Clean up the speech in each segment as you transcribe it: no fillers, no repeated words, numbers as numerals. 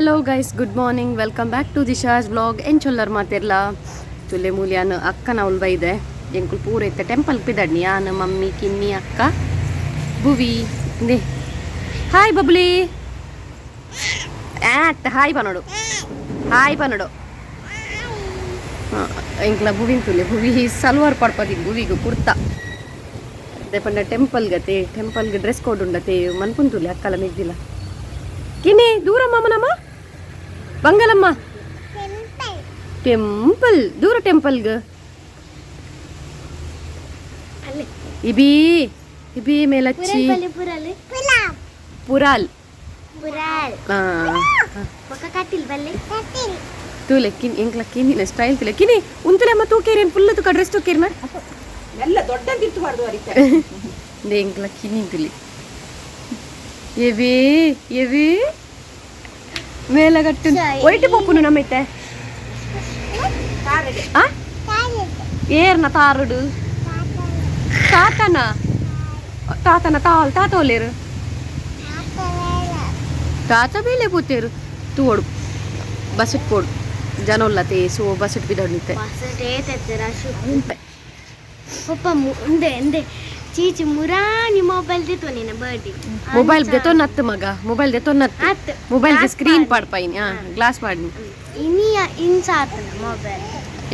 Hello guys, good morning. Welcome back to Disha's blog. ಏನು ಚೊಲ್ಲರ್ ಮಾತಿರ್ಲ ಚೊಲ್ಲೆ ಮೂಲ್ಯಾನ ಅಕ್ಕನ ಅವಳು ಬೈದೆ ಎಂಕುಲ್ ಪೂರ ಇತ್ತೆ ಟೆಂಪಲ್ ಪಿದಡ್ನಿ ಯಾನ ಮಮ್ಮಿ ಕಿನ್ನಿ ಅಕ್ಕ ಭುವಿ ದೇ ಹಾಯ್ ಬಬ್ಲಿ ಹಾಯ್ ಬನೋಡು ಎಂಕ್ಲ ಭುವಿನ ತುಲೆ ಭುವಿ ಸಲ್ವಾರ್ ಪಡ್ಪದಿ ಭುವಿಗೂ ಕುರ್ತಾ ಅದೇ ಪಂಡ ಟೆಂಪಲ್ಗೆ ಡ್ರೆಸ್ ಕೋಡ್ ಉಂಡತೆ ಮನ್ಪುನ್ ತುಲೆ ಅಕ್ಕಲ ಮೆಗ್ದಿಲ್ಲ ಕಿನ್ನಿ ದೂರ ಮಾಮನಮ್ಮ ಬಂಗಲಮ್ಮ ಟೆಂಪಲ್ ದೂರ ಟೆಂಪಲ್ಗೆ ಇಬಿ ಇಬಿ ಮೇಲಚ್ಚಿ ಪುರಾಲ್ ತೂಲೆ ಕಿನ್ ಎಂಕ್ಲ ಕಿನ್ನಿನ ಸ್ಟೈಲ್ ತುಲೆ ಕಿನಿ ಉಂತುಲೆ ಅಮ್ಮ ತೂಕೇರಿ ಫುಲ್ ತುಕ ಡ್ರೆಸ್ ತೂಕೇರಿನ ಎಲ್ಲ ದೊಡ್ಡ ತಿರ್ತಬಾರ್ದು ಅರಿತ ದೇ ಎಂಕ್ಲ ಕಿನ್ನಿ ತುಲಿ ಎವಿ ಮೇಲಗಟ್ಟು ಒಯ್ಟಿ ಪೋಪುನು ನಮ್ಮೈತೆ ಏರ್ನ ತಾರುಡು ತಾತನ ತಾತ ಒಲ್ಲೇರು ತಾತ ಬೇಲೆ ಪೂತೇರು ತೂಡು ಬಸ್ಸಿಟ್ ಪೋಡು ಜನ ಉಲ್ಲತೆ ಸೊ ಬಸ್ಸಿಟ್ ಬಿದೋಡ್ನಿತ್ತೆ ಚೀಚಿ ಮುರಾನಿ ಮೊಬೈಲ್ ದೇತೋ ನಿನ್ನ ಬರ್ಡಿ ಮೊಬೈಲ್ ದೇತೋ ನತ್ತು ಮಗ ಮೊಬೈಲ್ ದೇತೋ ನತ್ತು ಮೊಬೈಲ್ ಗೆ ಸ್ಕ್ರೀನ್ ಪಾಡ್ಪಾಯಿನಿ ಗ್ಲಾಸ್ ಪಾಡಿನಿ ಇನಿಯ ಇನ್ಸಾತನ ಮೊಬೈಲ್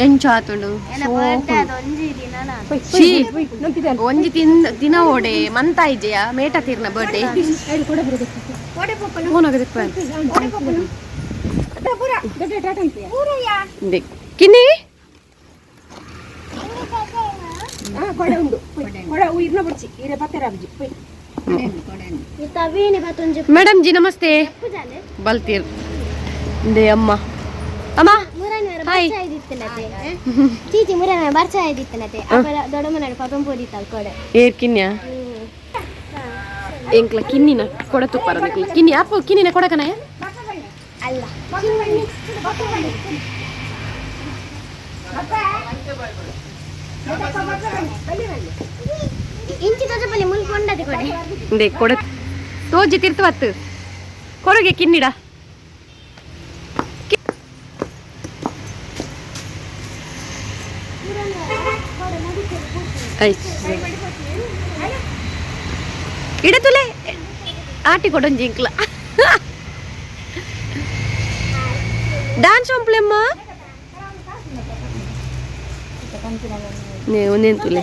ಎಂಚಾತುಂಡು ಒಂಜಿ ದಿನ ಓಡೆ ಮಂತಾಯ್ಜೆಯ ಮೇಟ ತೀರ್ನ ಬರ್ಡೇ ಕಿನ್ನಿ ಮೇಡಮ್ ಜಿ ನಮಸ್ತೆ ಬಲ್ತೀರ್ ದೇ ಅಮ್ಮ ಅಮ್ಮ ಹಾಯ್ ಚೀಚಿ ಮುರಾನ ಬರ್ಚ ಇದಿತ್ತನತೆ ದೊಡ್ಡಮ್ಮನ ಪಾಪಂ ಪೋದಿತ್ತಲ್ ಕೊಡೆ ಏರ್ ಕಿನ್ಯ ಎಂಕ್ಲ ಕಿನ್ನಿನ ಕೊಡ ತುಪ್ಪರ ಕಿನ್ನಿ ಅಪ್ಪ ಕಿನ್ನಿನ ಕೊಡಕನ ಅಲ್ಲ ಇಂಚಿ ತೋಜಪಲ್ಲಿ ಮುಲ್ಕೊಂಡದೆ ಕೊಡೆ ದೇ ಕೊಡ ತೋಜಿ ತಿರ್ತವತ್ತು ಕೊರಗೆ ಕಿನ್ನಿಡ ಇಡತುಲೆ ಆಟಿ ಕೊಡೊಂಜಿ ಇಂಕ್ಲ డాన్స్ ఒంప్లెమ్మ నే ಒಂದೆಂತುಲೆ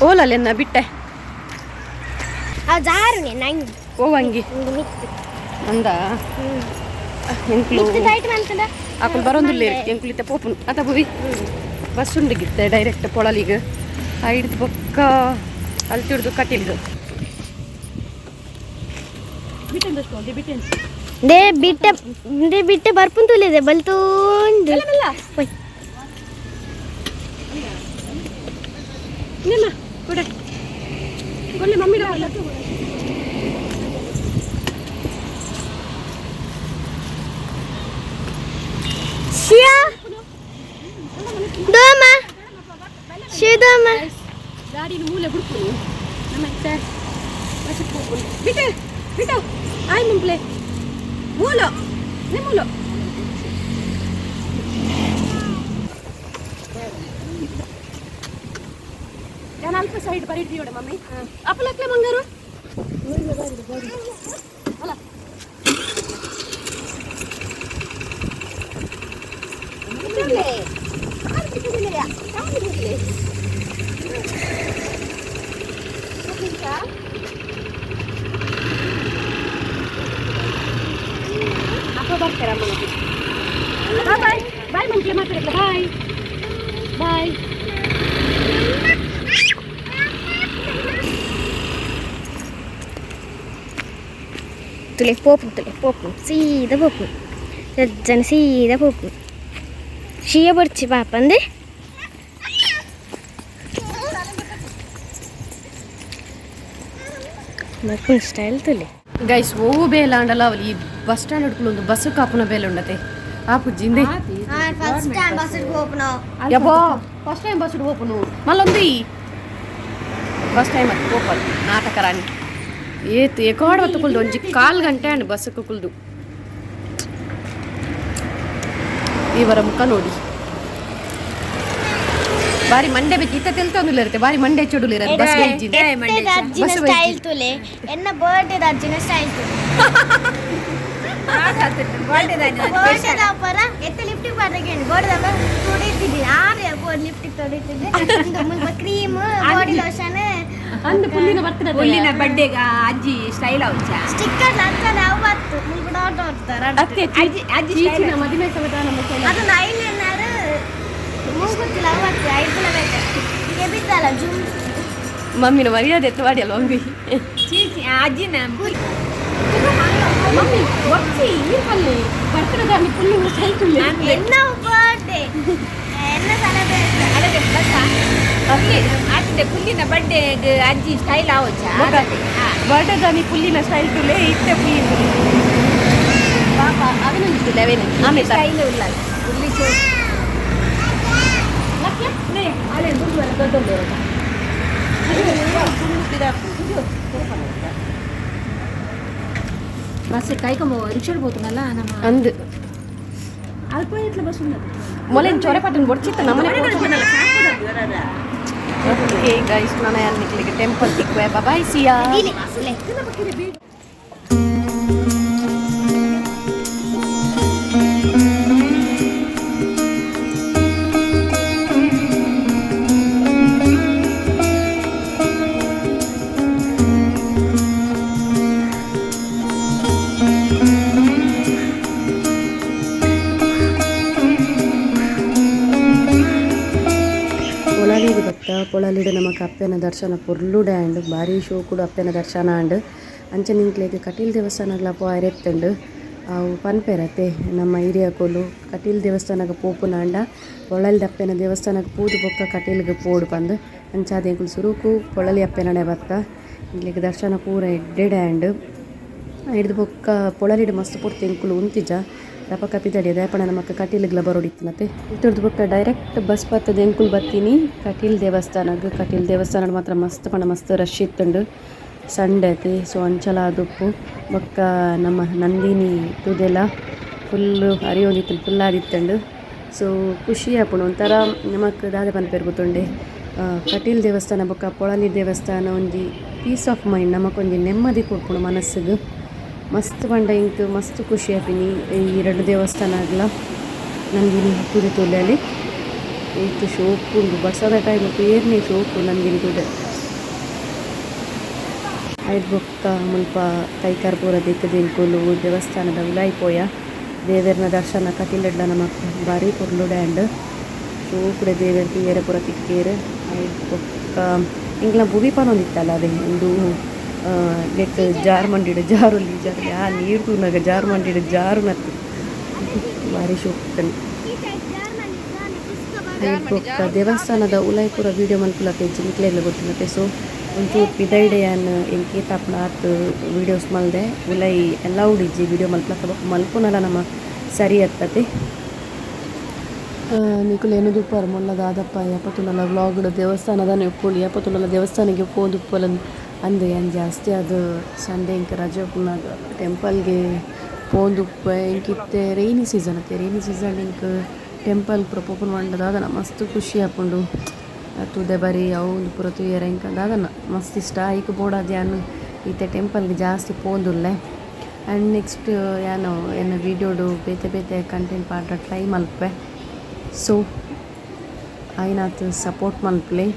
ಓಲಲೆನ್ನ ಬಿಟ್ಟೆ ಆ ಜಾರುನೆ ನಂಗೆ ಓವಂಗಿ ಅಂದ ಎಂಕ್ಲು ಆಕುಲ್ ಬರೋಂದುಲ್ಲೆ ಎಂಕ್ಲಿತ್ತೆ ಪೋಪುನ್ ಅತ ಬುವಿ ಬಸ್ ಉಂಡಿಗಿತ್ತೆ ಡೈರೆಕ್ಟ್ ಪೊಳಲಿಗೆ ಐಡ್ದು ಪಕ್ಕ ಅಲ್ತಿಡ್ದು ಕಟ್ಟಿಲ್ದು ಬಿಟ್ಟೆ ಬರ್ಪುನ್ ತುಲಿದೆ ಬಲ್ತೋಂದು ಕೊಡೆ ಕೊಡ್ಲಿ ಮಮ್ಮಿ ಶಿಯಾ ದೋಮ ಶಿದೋಮ ಗಾಡಿನ ಮೂಲೆ ಬಿಡ್ಪು ನಮ್ಮತ್ತೆ ಬಿಟ್ಟು ಬಿಟ್ಟು ಆಯ್ ಮುಂಪ್ಲೆ ಮೂಲು ನಿಮ್ಮೂಲು ನಾನು ಅಲ್ಪ ಸೈಡ್ ಬರೀತೀವಿ ಮಮ್ಮಿ ಅಪ್ಪಲಕ್ಲೆ ಮಂಗಾರು ಅಲ್ಲ ಅಪ್ಪ ಬರ್ತಾರ ಬಾಯ್ ಬಾಯ್ ಮಂಕ್ಲೆ ಮಾತಾಡಲ್ಲ ಬಾಯ್ ಬಾಯ್ ತುಲೆ ಪೋಪು ಸೀದಾ ಪೋಪು ಸಜ್ಜನ ಸೀದಾ ಪೋಪು ಶಿಯ ಬರ್ಚಿ ಪಾಪ ಅಂದೆ ಮಕ್ಕಳ ಸ್ಟೈಲ್ ತುಲೆ ಗೈಸ್ ಓವು ಬೇಲ ಅಂಡಲ್ಲ ಅವಲಿ ಈ ಬಸ್ ಸ್ಟ್ಯಾಂಡ್ ಹಿಡ್ಕೊಂಡು ಒಂದು ಬಸ್ಸು ಕಾಪುನ ಬೇಲೆ ಉಂಡತೆ ಆ ಪುಜ್ಜಿಂದೆ ಫಸ್ಟ್ ಟೈಮ್ ಬಸ್ ಹೋಗ್ನು ಯಬ್ಬೋ ಫಸ್ಟ್ ಟೈಮ್ ಬಸ್ ಹೋಗ್ನು ಮಲ್ಲೊಂದಿ ಫಸ್ಟ್ ಟೈಮ್ ಓಪನ್ ನಾಟಕ ರಾಣಿ ಏತ್ ಎಕಾಡ್ ಹೊತ್ತು ಕುಲ್ದು ಒಂಜಿ 1/4 ಗಂಟೆ ಅಂಡ್ ಬಸ್ಸಕ್ಕೆ ಕುಲ್ದು ಇವರ ಮುಖ ನೋಡಿ ಬಾರಿ ಮಂಡೆ ಬೇಕು ಇತ್ತ ತಿಳ್ತೊಂದಿಲ್ಲ ಇರುತ್ತೆ ಬಾರಿ ಮಂಡೆ ಚೊಡುಲು ಇರುತ್ತೆ ಬಸ್ ಅಜ್ಜಿನ ಸ್ಟೈಲ್ ತುಲೆ ಎನ್ನ ಬರ್ಡೇ ಅಜ್ಜಿನ ಸ್ಟೈಲ್ ತುಲೆ ಬರ್ಡೇ ದಾಪರ ಎತ್ತ ಲಿಫ್ಟಿಗೆ ಬರ್ದಾಗೆ ಬರ್ಡೇ ದಾಪರ ತೊಡಿತಿದ್ದಿ ಆರೆ ಲಿಫ್ಟಿಗೆ ತೊಡಿತಿದ್ದೆ ಮುಲ್ಪ ಕ್ರೀಮ್ ಬಾಡಿ ಲೋಷನ್ ಅಂದು ಪುಲ್ಲಿನ ಬರ್ತದೆ ಪುಲ್ಲಿನ ಬಡ್ಡೆಗ ಅಜ್ಜಿ ಸ್ಟೈಲ್ ಅವಚ್ಚ ಸ್ಟಿಕ್ಕರ್ ಲಂಚನೆ ಅವತ್ತು ಮುಲ್ಪ ಡಾಟ್ ಹೊಡ್ತಾರೆ ಅತ್ತೆ ಚೀಚಿನ ಮದುವೆ ಸಮೇತ ನಮ್ಮ ಅದು ನೈನ್ ಎನ್ನಾರು ಮೂಗುತ್ತಿಲ್ಲ ಅವತ್ತು 5 ದಿನ ಬೇಕು ಹೀಗೆ ಬಿದ್ದಲ್ಲ ಜುಮ್ ಮಮ್ಮಿನ ಮರ್ಯಾದೆ ಎತ್ತು ಮಾಡಿ ಅಲ್ವ ಮಮ್ಮಿ ಚೀಚಿ ಅಜ್ಜಿನ ಮಮ್ಮಿ ಒಚ್ಚಿ ನೀರ್ಪಲ್ಲಿ ಬರ್ತದ ನೀ ಪುಲ್ಲಿನ ಸ್ಟೈಲ್ ತುಳ್ಳಿ ಎನ್ನ ಬರ್ಡೇ ಎನ್ನ ಸೆಲೆಬ್ರೇಟ್ ಅದೇ ಬಸ್ ಅತ್ತೆ ಪುಲ್ಲಿನ ಬಡ್ಡೆಗ ಅಜ್ಜಿ ಸ್ಟೈಲ್ ಅವಚ್ಚ ಬರ್ಡೇದ ನೀ ಪುಲ್ಲಿನ ಸ್ಟೈಲ್ ತುಳ್ಳೆ ಇತ್ತೆ ಪುಲ್ಲಿ ಪಾಪ ಅವಿನಂದಿತ್ತು ಲೆವೆನ್ ಆಮೇಲೆ ಸ್ಟೈಲ್ ಇಲ್ಲ ಪುಲ್ಲಿ ಚೋ ಅದೇ ದೊಡ್ಡ ಬಸ್ ಕೈಕೊಂಬ ರಿಕ್ಷಾ పోతున్నಲ್ಲ ನಮ್ಮ ಅಂದ್ ಅಲ್ಪ ಇಟ್ಲ ಬಸ್ ಉಂಟು ಮೊಲೆನ್ ಚೊರೆ ಪಟ್ಟನ್ ಬೊಡ್ಚಿತ್ತ ನಮ್ಮನೆ ಓಕೆ ಗೈಸ್ ನಾನು ಯಾರು ನಿಕ್ಲಿಗೆ ಟೆಂಪಲ್ ತಿಕ್ವೆ ಬಾಯ್ ಸಿಯಾ ಪೊಳಲಿಡು ಬತ್ತ ಪೊಳಲಿಡು ನಮಕ್ ಅಪ್ಪೆನ ದರ್ಶನ ಪೊರ್ಲುಡೆ ಆಂಡ್ ಭಾರಿ ಶೋ ಕೂಡ ಅಪ್ಪೆನ ದರ್ಶನ ಆಂಡ್ ಅಂಚೆ ನಿಂಕ್ಲೆಗ್ ಕಟೀಲ್ ದೇವಸ್ಥಾನಗ್ಲ ಪೋಯರೆತ್ತಂಡು ಅವು ಪನ್ಪೆರತೆ ನಮ್ಮ ಹಿರಿಯ ಕೊಲು ಕಟೀಲ್ ದೇವಸ್ಥಾನಕ್ಕೆ ಪೋಪುನಾಂಡ ಪೊಳಲಿದ ಅಪ್ಪೆನ ದೇವಸ್ಥಾನಕ್ಕೆ ಪೂದು ಬೊಕ್ಕ ಕಟೀಲ್ಗೆ ಪೋಡು ಬಂದು ಅಂಚಾದ ಎಂಕುಲು ಸುರುಕು ಪೊಳಲಿ ಅಪ್ಪೆನಡೆ ಬತ್ತ ಇಲ್ಲಿಗೆ ದರ್ಶನ ಪೂರ ಎಡ್ಡೆಡೆ ಆಂಡ್ ಹಿಡಿದು ಬೊಕ್ಕ ಪೊಳಲಿಡು ಮಸ್ತ್ ಪೂರ್ತಿ ಎಂಕುಲು ಉಂತಿಜ ರಪ ಕಪಿದಡಿ ದಯಪಣ ನಮಕ್ ಕಟೀಲ್ಗ್ಲ ಬರೋಡಿತ್ತನತೆ ಇತ್ತರದ್ದು ಬೊಕ್ಕ ಡೈರೆಕ್ಟ್ ಬಸ್ ಬತ್ತದ ಎಂಕುಲ್ ಬತ್ತೀನಿ ಕಟೀಲ್ ದೇವಸ್ಥಾನ ಮಾತ್ರ ಮಸ್ತ್ ಪಣ ಮಸ್ತ್ ರಶ್ ಇತ್ತುಂಡು ಸಂಡೆ ಐತಿ ಸೊ ಅಂಚಲ ಆದುಪ್ಪು ಬೊಕ್ಕ ನಮ್ಮ ನಂದಿನಿ ತುದೆಲ್ಲ ಫುಲ್ಲು ಹರಿಯೋದಿತ್ತು ಫುಲ್ ಆದಿತ್ತಂಡು ಸೊ ಖುಷಿ ಆಪುಂಡು ಒಂಥರ ನಮಕ್ ದಾದೆ ಪನ್ಪೇರು ಗೊತ್ತುಂಡೆ ಕಟೀಲ್ ದೇವಸ್ಥಾನ ಬೊಕ್ಕ ಪೊಳಲಿ ದೇವಸ್ಥಾನ ಒಂಜಿ ಪೀಸ್ ಆಫ್ ಮೈಂಡ್ ನಮಕೊಂಜಿ ನೆಮ್ಮದಿ ಕೊಡ್ಪುಂಡು ಮನಸ್ಸಿಗೆ ಮಸ್ತ್ ಪಂಡ ಇಂಕ್ ಮಸ್ತ್ ಖುಷಿ ಆಪಿನಿ ಈ 2 ದೇವಸ್ಥಾನ ಆಗ್ಲ ನಂದಿನಿ ತುದೆ ತುಲೆಯಲ್ಲಿ ಇತ್ತು ಶೋಕು ಉಂಡು ಬಸ್ಸದ ಟೈಮ್ ಪೇರ್ನೆ ಶೋಕು ನಂದಿನಿ ತುದೆ ಐದು ಬೊಕ್ಕ ಮುಲ್ಪ ಕೈಕಾರ್ ಪೂರ ದಿಕ್ಕದಿಂಕುಲು ದೇವಸ್ಥಾನದ ಉಲಾಯಿಪೋಯ ದೇವೇರ್ನ ದರ್ಶನ ಕಟೀಲೆಡ್ಲ ನಮಕ್ ಬಾರಿ ಪೊರ್ಲುಡೆ ಆಂಡ್ ಶೋಕುಡೆ ದೇವೇರ್ ತೀಯರೆ ಪೂರ ತಿಕ್ಕೇರು ಐದು ಬೊಕ್ಕ ಇಂಗ್ಲ ಭೂವಿ ಪನೊಂದಿತ್ತಲ್ಲ ಅದೇ ಒಂದು ಲೆಕ್ಕ ಜಾರು ಮಂಡಿಡು ಜಾರುಲ್ಲಿ ಆ ನೀರು ತೂನಾಗ ಜಾರು ಮಂಡಿಡು ಜಾರು ನತ್ತು ಭಾರಿ ಶೋಕ್ತನು ಬೊಕ್ಕ ದೇವಸ್ಥಾನದ ಉಲಾಯ್ಪುರ ವೀಡಿಯೋ ಮಲ್ಪುಲಕ್ಕೆ ಜಿಂಕ್ಲೆಲ್ಲ ಗೊತ್ತಿಲ್ಲತ್ತೆ ಸೊ ಒಂಚೂರು ಪಿದೈಡೆಯನ್ ಎಂಕಿ ತಾಪನ ಆತು ವೀಡಿಯೋಸ್ ಮಲ್ದೆ ಉಲೈ ಎಲ್ಲ ಉಡಿಜ್ಜಿ ವೀಡಿಯೋ ಮಲ್ಪಲಕ್ಕ ಬೊಕ್ಕ ಮಲ್ಪುನಲ್ಲ ನಮ್ಮ ಸರಿ ಅತ್ತತೆ ನಿಕುಲು ಎನ್ನುದುಪ್ಪರು ಮೊಲ್ಲದಾದಪ್ಪ ಎಪ್ಪತ್ತುನಲ್ಲ ವ್ಲಾಗ್ಡು ದೇವಸ್ಥಾನದ ಒಪ್ಪುಳಿ ಎಪ್ಪತ್ತುನಲ್ಲ ದೇವಸ್ಥಾನಕ್ಕೆ ಪೋದುಪ್ಪಲಂದು ಅಂದು ಏನು ಜಾಸ್ತಿ ಅದು ಸಂಡೇ ಇಂಕ ರಜೆ ಪುನಾಗ ಟೆಂಪಲ್ಗೆ ಪೋಂದುಪ್ಪ ಇಂಕಿತ್ತೆ ರೈನಿ ಸೀಸನ್ ಅತ್ತೆ ರೈನಿ ಸೀಸನ್ ಇಂಕ ಟೆಂಪಲ್ ಪೂರ ಪೋಪುನ ಮಂಡದಾದನ ಮಸ್ತ್ ಖುಷಿ ಆಪುಂಡು ತುದೆ ಬರೀ ಅವು ಪೂರ ತುಯ್ಯರ ಇಂಕಂದಾದನ ಮಸ್ತ್ ಇಷ್ಟ ಐಕ್ ಬೋಡಾದ ಯಾನು ಈತೆ ಟೆಂಪಲ್ಗೆ ಜಾಸ್ತಿ ಪೋಂದುಲ್ಲೆ ಆ್ಯಂಡ್ ನೆಕ್ಸ್ಟ್ ಏನು ಏನು ವೀಡಿಯೋಡು ಬೇತೆ ಕಂಟೆಂಟ್ ಪಾಡ್ರ ಟ್ರೈ ಮಲ್ಪೆ ಸೊ ಐನಾತು ಸಪೋರ್ಟ್ ಮಲ್ಪಲೆ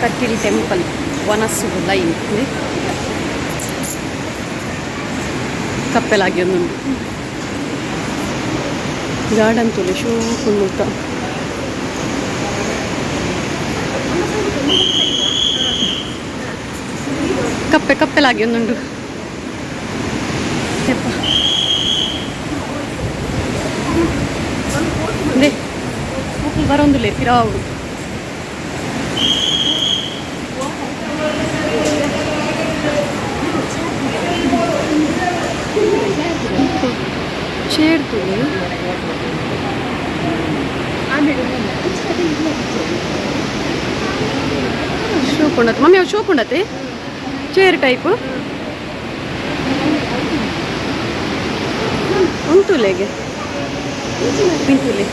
ಕಟೀಲ್ ಟೆಂಪಲ್ ವನಸ್ಸು ಲೈನ್ ಕಪ್ಪೆಲಾಗಿ ಒಂದುಂಟು ಗಾರ್ಡನ್ ತುಲೆ ಶೂ ಕುನ್ನುತ್ತ ಕಪ್ಪೆ ಕಪ್ಪೆಲಾಗಿ ಒಂದುಂಡು ದೇ ಬರೊಂದುಲೆ ಪಿರಾವು చేరుతుంది ಶೋಕ್ ಉಂಡತ್ತೆ ಮಮ್ಮಿ ಅವು ಶೋಕ್ ಉಂಡತ್ತೆ ಚೇರ್ ಟೈಪು ಉಂಟುಲೆಗೆ ಪಿಂತುಲೆ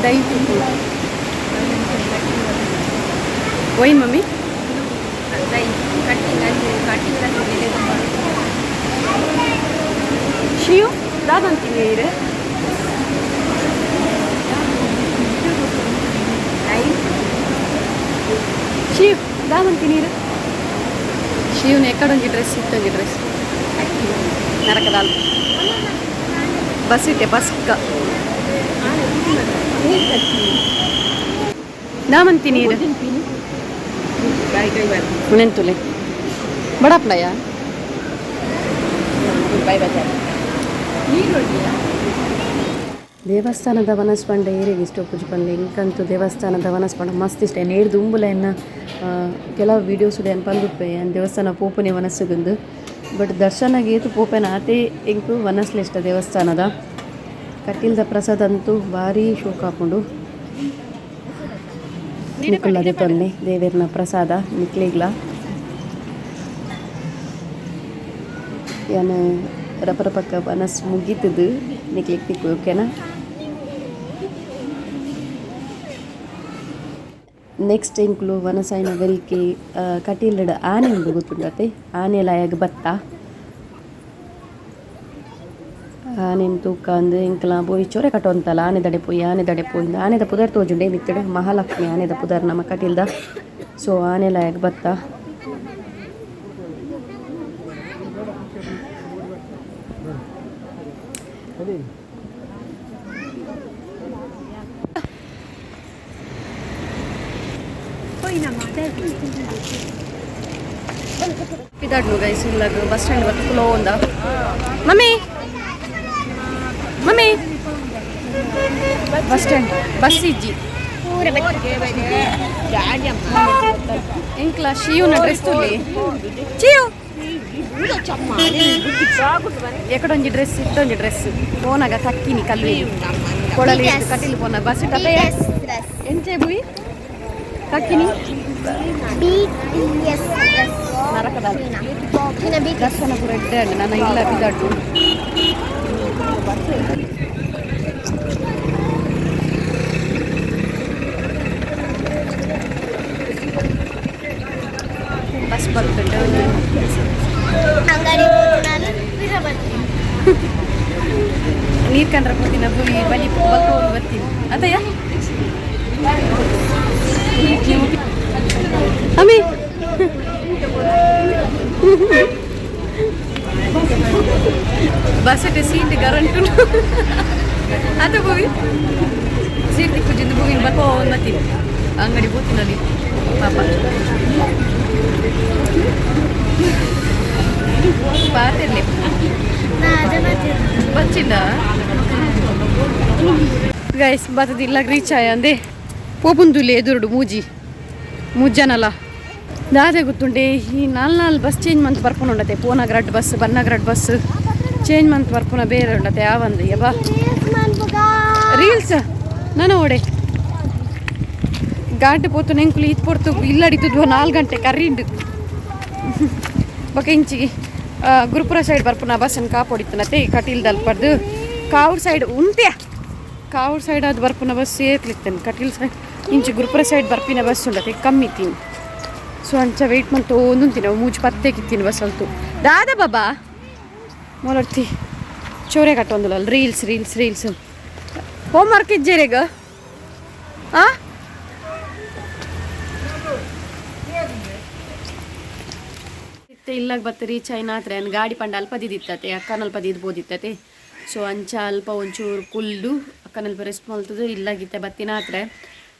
ದೈ ಒಯ್ ಮಮ್ಮಿ ಶಿಯು ದಾದಂತೀನಿ ಇರೆ ಶಿಯು ದಾದಂತೀನಿ ಇರೆ ಶಿವನ ಎಕ್ಕಡೊಂಜಿ ಡ್ರೆಸ್ ಇತ್ತೊಂಜಿ ಡ್ರೆಸ್ ನರಕದಾಲ್ ಬಸ್ ಇಟ್ಟೆ ಬಸ್ಕ ದಾಮಂತೀನಿ ಇರೆ ನೆಂತುಲೆ ಬಡಪ್ಲಯ ದೇವಸ್ಥಾನದ ವನಸ್ಪಂಡ ಏರಿಗೆ ಇಷ್ಟ ಪೂಜೆ ಇಂಕಂತೂ ದೇವಸ್ಥಾನದ ವನಸ್ಪಂಡ ಮಸ್ತ್ ಇಷ್ಟ ನೇಡ್ದು ಉಂಬುಲೆನ್ನ ಕೆಲವು ವೀಡಿಯೋಸ್ ಏನು ಪಂದುಪ್ಪೆ ದೇವಸ್ಥಾನ ಪೋಪನೆ ವನಸ್ಸುಗಂದು ಬಟ್ ದರ್ಶನಗೆ ಏತು ಪೋಪೆನ ಆತೆ ಎಂಕು ವನಸ್ಲೆ ಇಷ್ಟ ದೇವಸ್ಥಾನದ ಕಟ್ಟಿಲ್ದ ಪ್ರಸಾದ ಅಂತೂ ಭಾರಿ ಶೋಕ ಹಾಕೊಂಡು ನಿಕ್ಕುಲ್ಲದೆ ತೊನ್ನೆ ದೇವೇರ್ನ ಪ್ರಸಾದ ನಿಕ್ಲಿಗ್ಲ ಏನು ರಪರ ಪಕ್ಕ ಮನಸ್ಸು ಮುಗೀತದು ನಿಕ್ಲಿಕ್ಕೆ ತಿಕ್ಕು ಓಕೆನಾ ನೆಕ್ಸ್ಟ್ ಇಂಕ್ಲು ವನಸಾಯಿನ ವೆಲ್ಕಿ ಕಟೀಲ್ಡ್ ಆನೆ ಉಂಡು ಗೊತ್ತುಂಡತೆ ಆನೆ ಲಾಯಾಗ ಬತ್ತ ಆನೆನ ತೂಕ ಅಂದ್ರೆ ಇಂಕ್ಲ ಬೋಯಿ ಚೊರೆ ಕಟ್ಟೋಂತಲ್ಲ ಆನೆ ದಡೆ ಪೋಯಿಂದ ಆನೆದ ಪುದರ್ ತೋಜುಂಡೆ ಮಿತ್ತಡೆ ಮಹಾಲಕ್ಷ್ಮಿ ಆನೆದ ಪುದರ್ ನಮ್ಮ ಕಟೀಲ್ದ ಸೊ ಆನೆ ಲಾಯಾಗ ಬತ್ತ ಇದಾಡ್ಲು ಗೈಸ್ ಇಲ್ಲಾಗ ಬಸ್ ಸ್ಟ್ಯಾಂಡ್ ಬರ್ತು ಫ್ಲೋ ಒಂದ mummy mummy bus stand bus ಇಜ್ಜಿ ಇಂಕ್ಲ ಶಿಯುನ ಡ್ರೆಸ್ ತುಲಿ ಚಿಯು ಎಕಡೊಂಜಿ ಡ್ರೆಸ್ ಇಟ್ಟೊಂಜಿ ಡ್ರೆಸ್ ಫೋನಾಗ ತಕ್ಕಿನಿ ಕಲ್ವಿ ಕೊಡಲಿ ಕಟ್ಟಿಲಿ ಫೋನ ಬಸ್ ಇಟ್ಟೆ ಎಂಚೆ ಬುಯ್ ತಕ್ಕಿನಿ ನರಕದ ದರ್ಶನ ಪೂರ ಇದ್ದೆ ನನ್ನ ಇಲ್ಲ ಬಿದ್ದಾಡು ಬಸ್ ಬರ್ತದೆ ನೀರು ಕಂಡ್ರೆ ಕೂತಿನ ಬುಲಿ ಬಲಿ ಬಲ್ಕೊಂಡು ಬರ್ತೀನಿ ಅತಯ್ಯ ಅಮ್ಮಿ ಬಸ್ ಅಟ್ಟೆ ಸೀಟ್ ಕರೆಂಟು ಅತ ಹೋಗಿ ಸೀಟ್ ತಿಕ್ಕಿದ್ದು ಹೋಗಿ ಬರ್ಕೊಂಡು ಬರ್ತೀನಿ ಅಂಗಡಿ ಕೂತಿನಲ್ಲಿ ಪಾಪ ಪಾತಿರ್ಲಿ ಬಚ್ಚಿಂದ ಗೈಸ್ ಬತ್ತದಿಲ್ಲ ರೀಚ್ ಆಯ ಅಂದೆ ಪೋಪುಂದುಲಿ ಎದುರುಡು ಮುಜ್ಜನಲ್ಲ ದಾದೆ ಗೊತ್ತುಂಡೆ ಈ ನಾಲ್ಕು ಬಸ್ ಚೇಂಜ್ ಮಂತ್ ಬರ್ಕೊಂಡು ಉಂಡತೆ ಪೋನಾಗ ರಡ್ ಬಸ್ ಬನ್ನಾಗ ರಡ್ ಬಸ್ ಚೇಂಜ್ ಮಂತ್ ಬರ್ಪುನ ಬೇರೆ ಉಂಡತೆ ಯಾವಂದು ಯಬ್ಬಾ ರೀಲ್ಸ್ ನಾನು ಓಡೆ ಗಾಡಿ ಪೋತು ನೆಂಕುಲು ಇದು ಪೊರ್ತು ಇಲ್ಲಡಿದ್ದು 4 ಗಂಟೆ ಕರೀಂಡು ಬೊಕ ಇಂಚಿಗೆ ಗುರುಪುರ ಸೈಡ್ ಬರ್ಪುನ ಬಸ್ಸನ್ನು ಕಾಪೊಡಿತನತೆ ಕಟೀಲ್ದಲ್ಲಿ ಪಡ್ದು ಕಾವೂರ್ ಸೈಡ್ ಉಂತ್ಯ ಕಾವೂರ್ ಸೈಡ್ ಅದು ಬರ್ಪುನ ಬಸ್ ಏತ್ಲಿತ್ತೇನೆ ಕಟೀಲ್ ಸೈಡ್ ಇಂಚು ಗುರುಪುರ ಸೈಡ್ ಬರ್ಪಿನ ಬಸ್ ಉಂಡತೆ ಕಮ್ಮಿ ತೀನಿ ಸೊ ಅಂಚ ವೆಯ್ಟ್ ಮಂತು ಒಂದುಂತೀನಿ ನಾವು ಮೂಜು ಪತ್ತೆಗಿತ್ತೀನಿ ಬಸ್ ಅಲ್ತು ದಾದ ಬಾಬಾ ಮೊಲರ್ತಿ ಚೋರೆ ಕಟ್ಟೊಂದಿಲ್ಲ ರೀಲ್ಸ್ ಹೋಮ್ ವರ್ಕ್ ಇಜ್ಜೇರೆಗ ಹಾಂ ಇಲ್ಲಾಗ ಬತ್ತ ರೀಚ್ ಆಯ್ನಾತ್ರೆ ಗಾಡಿ ಪಂಡ ಅಲ್ಪದಿತ್ತತೆ ಅಕ್ಕನ ಅಲ್ಪದಿದ್ಬೋದಿತ್ತತೆ ಸೊ ಅಂಚ ಅಲ್ಪ ಒಂಚೂರು ಕುಲ್ದು ಅಕ್ಕನಲ್ಲಿ ರೆಸ್ಟ್ ಮಲ್ತದು ಇಲ್ಲಾಗಿತ್ತೆ ಬತ್ತಿನ ಆತ್ರೆ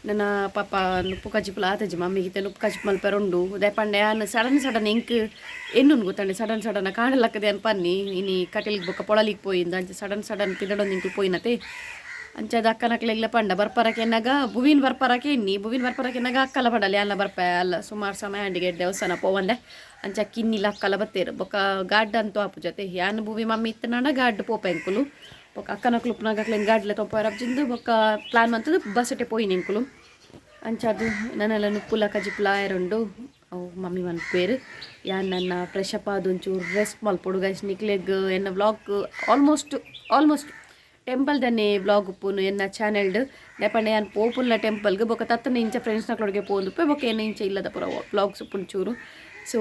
ನನ್ನ ಪಾಪ ನುಪ್ಪು ಕಚ್ಚಿಪುಲ ಆತಜಿ ಮಮ್ಮಿಗಿತ್ತೆ ನುಪ್ಪು ಕಚ್ಚಿ ಮಲ್ಪೆರೊಂಡು ದಯಪಂಡೆ ನಾನು ಸಡನ್ ಎಂಕ್ ಎನ್ನು ಗೊತ್ತಂಡೆ ಸಡನ್ ಕಾಣಲಕ್ಕದೆ ಅನ್ಪನ್ನಿ ಇನಿ ಕಟಲಿಗೆ ಬೊಕ್ಕ ಪೊಳಲಿಗೆ ಪೋಯಿಂದ ಅಂಚೆ ಸಡನ್ ಪಿದಡೊಂದು ಇಂಕ್ಲು ಪೋಯಿನತೆ ಅಂಚದ ಅಕ್ಕನಕ್ಲೆಗ್ಲ ಪಂಡ ಬರ್ಪರಕ್ಕೆ ಎನ್ನಾಗ ಬುವಿನ ಬರ್ಪರಕ್ಕೆ ಎನ್ನಾಗ ಅಕ್ಕಲ ಪಡಲ್ಲ ಎಲ್ಲ ಬರ್ಪ ಅಲ್ಲ ಸುಮಾರು ಸಮಯ ಅಂಡಿಗೆ ದೇವಸ್ಥಾನ ಪೋವಂದೆ ಅಂಚ ಕಿನ್ನಿಲ್ಲ ಅಕ್ಕಲ ಬತ್ತೇರು ಬೊಕ್ಕ ಗಾಡ್ ಅಂತೂ ಆಪು ಜೊತೆ ಯಾನು ಬುವಿ ಮಮ್ಮಿ ಇತ್ತನಾಡ ಗಾಡ್ ಪೋಪ ಎಂಕುಲು ಬೊಕ್ಕ ಅಕ್ಕನಕ್ಲು ಉಪ್ನಾಗಕ್ಲೆನ್ ಗಾಡ್ಲೆ ತೊಂಪ ರಬ್ಜಿಂದು ಬೊಕ್ಕ ಪ್ಲಾನ್ ಮಂತದ್ದು ಬಸ್ಸಟೆ ಪೋಯಿನ ಎಂಕುಲು ಅಂಚದು ನನ್ನೆಲ್ಲ ನುಪ್ಪುಲ ಕಜಿಪ್ಲ ಎರೊಂಡು ಅವು ಮಮ್ಮಿ ಮನ್ಪೇರು ಯಾನ್ ನನ್ನ ಫ್ರೆಶ್ ಅಪ್ ಆದೊಂಚೂರು ರೆಸ್ಟ್ ಮಲ್ಪೊಡು ಗೈಸ್ ನಿಕ್ಲೆಗ್ ಎನ್ನ ವ್ಲಾಗ್ ಆಲ್ಮೋಸ್ಟ್ ಟೆಂಪಲ್ ದನ್ನೇ ವ್ಲಾಗ್ ಉಪ್ಪುನು ಎನ್ನ ಚಾನೆಲ್ಡ್ ನೇಪಂಡೆ ಯಾನ್ ಪೋಪುಲ್ಲ ಟೆಂಪಲ್ಗೆ ಬೊಕ್ಕ ತತ್ತನ ಇಂಚ ಫ್ರೆಂಡ್ಸ್ನಕ್ಲೊಳಗೆ ಪೋಂದುಪ್ಪೆ ಬೊಕ್ಕ ಏನ ಇಂಚ ಇಲ್ಲದ ಪುರ ವ್ಲಾಗ್ಸ್ ಉಪ್ಪುನ್ ಚೂರು ಸೊ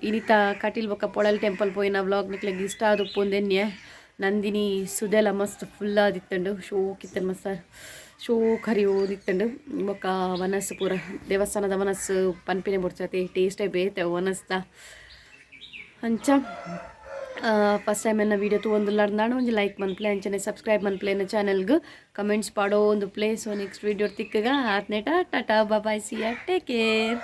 ಇನಿತ ಕಟೀಲ್ ಬೊಕ್ಕ ಪೊಳಲ್ ಟೆಂಪಲ್ ಪೋಯಿನ ವ್ಲಾಗ್ ನಿಕ್ಲೆಗ್ ಇಷ್ಟ ಆದ ಉಪ್ಪುಂದೆನ್ನೆ ನಂದಿನಿ ಸುದೆಲ ಮಸ್ತ್ ಫುಲ್ ಆದಿತ್ತಂಡು ಶೋ ಕಿತ್ತನ್ ಮಸ್ತ್ ಶೋ ಕರಿಯೋದಿತ್ತಂಡು ಬೊಕ್ಕ ವನಸ್ ಪೂರ ದೇವಸ್ಥಾನದ ವನಸ್ ಪನ್ಪಿನೆ ಬುಡ್ಸತಿ ಟೇಸ್ಟೇ ಬೇತೆ ವನಸ್ದ ಅಂಚ ಫಸ್ಟ್ ಟೈಮ್ ಎನ್ನ ವೀಡಿಯೋ ತೊಗೊಂದುಲ್ಲಾರ್ದಾಣ ಒಂದು ಲೈಕ್ ಮನ್ಪ್ಲೆ ಅಂಚನೆ ಸಬ್ಸ್ಕ್ರೈಬ್ ಮನ್ಪ್ಲೆ ಎನ್ನ ಚಾನಲ್ಗೆ ಕಮೆಂಟ್ಸ್ ಪಾಡೋ ಒಂದು ಪ್ಲೇ ಸೊ ನೆಕ್ಸ್ಟ್ ವೀಡಿಯೋ ತಿಕ್ಕಗ ಆತ್ನೇಟ tata bye see ya take care.